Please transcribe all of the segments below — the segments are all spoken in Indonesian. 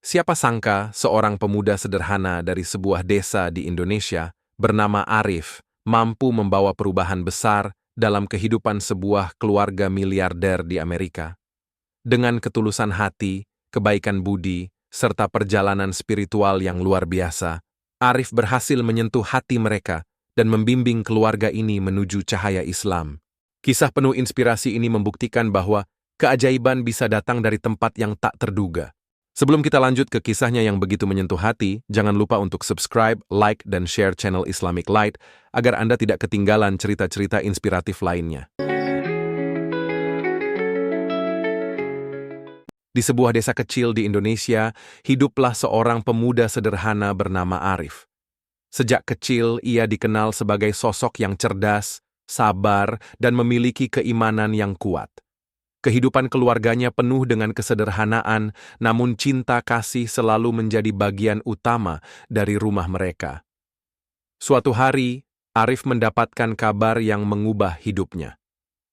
Siapa sangka seorang pemuda sederhana dari sebuah desa di Indonesia bernama Arif mampu membawa perubahan besar dalam kehidupan sebuah keluarga miliarder di Amerika. Dengan ketulusan hati, kebaikan budi, serta perjalanan spiritual yang luar biasa, Arif berhasil menyentuh hati mereka dan membimbing keluarga ini menuju cahaya Islam. Kisah penuh inspirasi ini membuktikan bahwa keajaiban bisa datang dari tempat yang tak terduga. Sebelum kita lanjut ke kisahnya yang begitu menyentuh hati, jangan lupa untuk subscribe, like, dan share channel Islamic Light agar Anda tidak ketinggalan cerita-cerita inspiratif lainnya. Di sebuah desa kecil di Indonesia, hiduplah seorang pemuda sederhana bernama Arif. Sejak kecil, ia dikenal sebagai sosok yang cerdas, sabar, dan memiliki keimanan yang kuat. Kehidupan keluarganya penuh dengan kesederhanaan, namun cinta kasih selalu menjadi bagian utama dari rumah mereka. Suatu hari, Arif mendapatkan kabar yang mengubah hidupnya.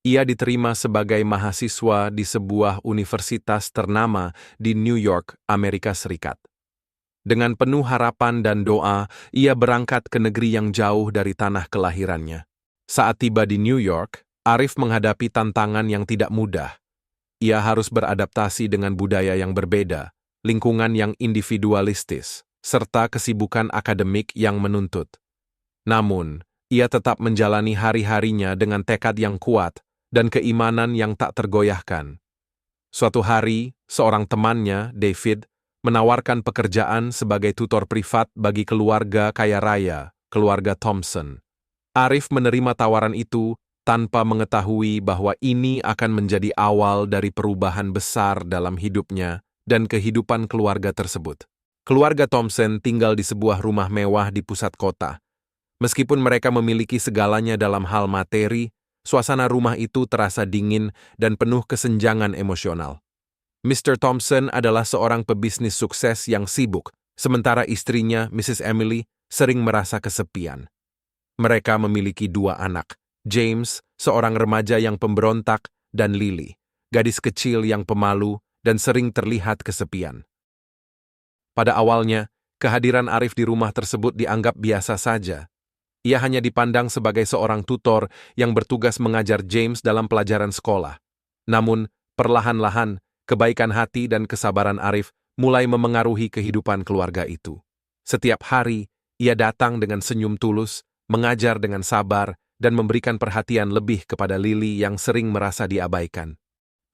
Ia diterima sebagai mahasiswa di sebuah universitas ternama di New York, Amerika Serikat. Dengan penuh harapan dan doa, ia berangkat ke negeri yang jauh dari tanah kelahirannya. Saat tiba di New York, Arif menghadapi tantangan yang tidak mudah. Ia harus beradaptasi dengan budaya yang berbeda, lingkungan yang individualistis, serta kesibukan akademik yang menuntut. Namun, ia tetap menjalani hari-harinya dengan tekad yang kuat dan keimanan yang tak tergoyahkan. Suatu hari, seorang temannya, David, menawarkan pekerjaan sebagai tutor privat bagi keluarga kaya raya, keluarga Thompson. Arif menerima tawaran itu tanpa mengetahui bahwa ini akan menjadi awal dari perubahan besar dalam hidupnya dan kehidupan keluarga tersebut. Keluarga Thompson tinggal di sebuah rumah mewah di pusat kota. Meskipun mereka memiliki segalanya dalam hal materi, suasana rumah itu terasa dingin dan penuh kesenjangan emosional. Mr. Thompson adalah seorang pebisnis sukses yang sibuk, sementara istrinya, Mrs. Emily, sering merasa kesepian. Mereka memiliki dua anak, James, seorang remaja yang pemberontak, dan Lily, gadis kecil yang pemalu dan sering terlihat kesepian. Pada awalnya, kehadiran Arif di rumah tersebut dianggap biasa saja. Ia hanya dipandang sebagai seorang tutor yang bertugas mengajar James dalam pelajaran sekolah. Namun, perlahan-lahan, kebaikan hati dan kesabaran Arif mulai memengaruhi kehidupan keluarga itu. Setiap hari, ia datang dengan senyum tulus, mengajar dengan sabar, dan memberikan perhatian lebih kepada Lily yang sering merasa diabaikan.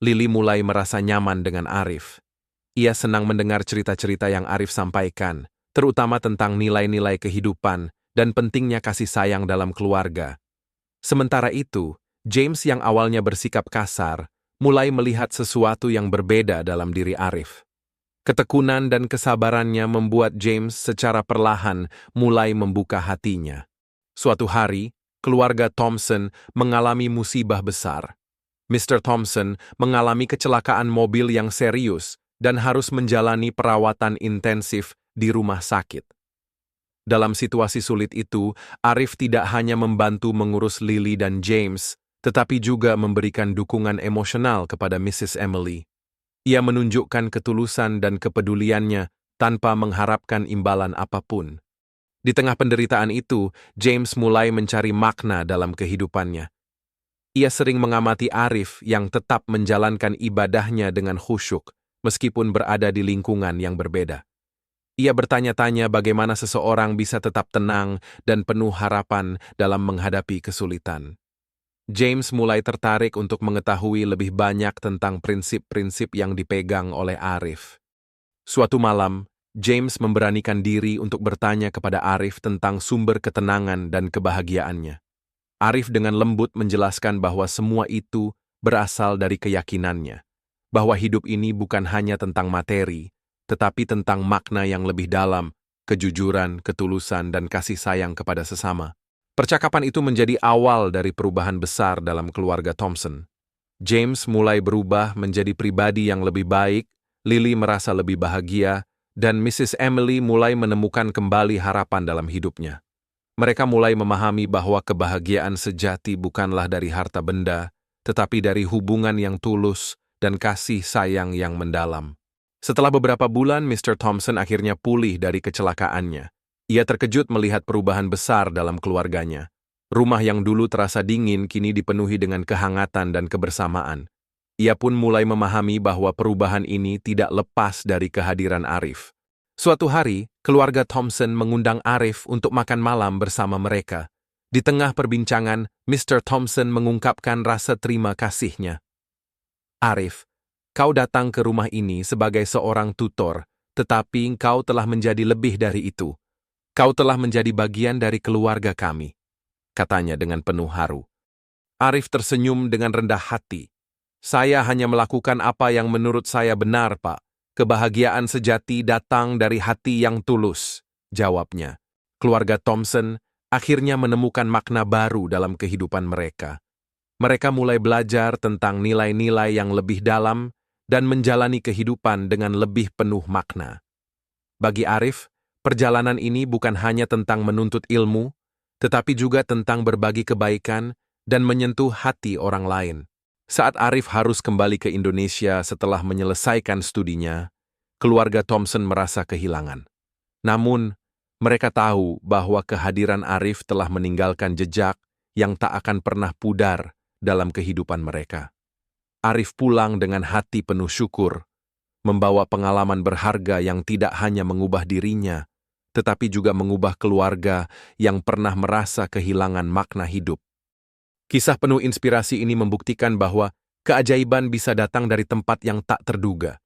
Lily mulai merasa nyaman dengan Arif. Ia senang mendengar cerita-cerita yang Arif sampaikan, terutama tentang nilai-nilai kehidupan dan pentingnya kasih sayang dalam keluarga. Sementara itu, James yang awalnya bersikap kasar, mulai melihat sesuatu yang berbeda dalam diri Arif. Ketekunan dan kesabarannya membuat James secara perlahan mulai membuka hatinya. Suatu hari, keluarga Thompson mengalami musibah besar. Mr. Thompson mengalami kecelakaan mobil yang serius dan harus menjalani perawatan intensif di rumah sakit. Dalam situasi sulit itu, Arif tidak hanya membantu mengurus Lily dan James, tetapi juga memberikan dukungan emosional kepada Mrs. Emily. Ia menunjukkan ketulusan dan kepeduliannya tanpa mengharapkan imbalan apapun. Di tengah penderitaan itu, James mulai mencari makna dalam kehidupannya. Ia sering mengamati Arif yang tetap menjalankan ibadahnya dengan khusyuk, meskipun berada di lingkungan yang berbeda. Ia bertanya-tanya bagaimana seseorang bisa tetap tenang dan penuh harapan dalam menghadapi kesulitan. James mulai tertarik untuk mengetahui lebih banyak tentang prinsip-prinsip yang dipegang oleh Arif. Suatu malam, James memberanikan diri untuk bertanya kepada Arif tentang sumber ketenangan dan kebahagiaannya. Arif dengan lembut menjelaskan bahwa semua itu berasal dari keyakinannya, bahwa hidup ini bukan hanya tentang materi, tetapi tentang makna yang lebih dalam, kejujuran, ketulusan, dan kasih sayang kepada sesama. Percakapan itu menjadi awal dari perubahan besar dalam keluarga Thompson. James mulai berubah menjadi pribadi yang lebih baik, Lily merasa lebih bahagia, dan Mrs. Emily mulai menemukan kembali harapan dalam hidupnya. Mereka mulai memahami bahwa kebahagiaan sejati bukanlah dari harta benda, tetapi dari hubungan yang tulus dan kasih sayang yang mendalam. Setelah beberapa bulan, Mr. Thompson akhirnya pulih dari kecelakaannya. Ia terkejut melihat perubahan besar dalam keluarganya. Rumah yang dulu terasa dingin kini dipenuhi dengan kehangatan dan kebersamaan. Ia pun mulai memahami bahwa perubahan ini tidak lepas dari kehadiran Arif. Suatu hari, keluarga Thompson mengundang Arif untuk makan malam bersama mereka. Di tengah perbincangan, Mr. Thompson mengungkapkan rasa terima kasihnya. Arif, kau datang ke rumah ini sebagai seorang tutor, tetapi engkau telah menjadi lebih dari itu. Kau telah menjadi bagian dari keluarga kami, katanya dengan penuh haru. Arif tersenyum dengan rendah hati. Saya hanya melakukan apa yang menurut saya benar, Pak. Kebahagiaan sejati datang dari hati yang tulus, jawabnya. Keluarga Thompson akhirnya menemukan makna baru dalam kehidupan mereka. Mereka mulai belajar tentang nilai-nilai yang lebih dalam dan menjalani kehidupan dengan lebih penuh makna. Bagi Arif, perjalanan ini bukan hanya tentang menuntut ilmu, tetapi juga tentang berbagi kebaikan dan menyentuh hati orang lain. Saat Arif harus kembali ke Indonesia setelah menyelesaikan studinya, keluarga Thompson merasa kehilangan. Namun, mereka tahu bahwa kehadiran Arif telah meninggalkan jejak yang tak akan pernah pudar dalam kehidupan mereka. Arif pulang dengan hati penuh syukur, membawa pengalaman berharga yang tidak hanya mengubah dirinya, tetapi juga mengubah keluarga yang pernah merasa kehilangan makna hidup. Kisah penuh inspirasi ini membuktikan bahwa keajaiban bisa datang dari tempat yang tak terduga.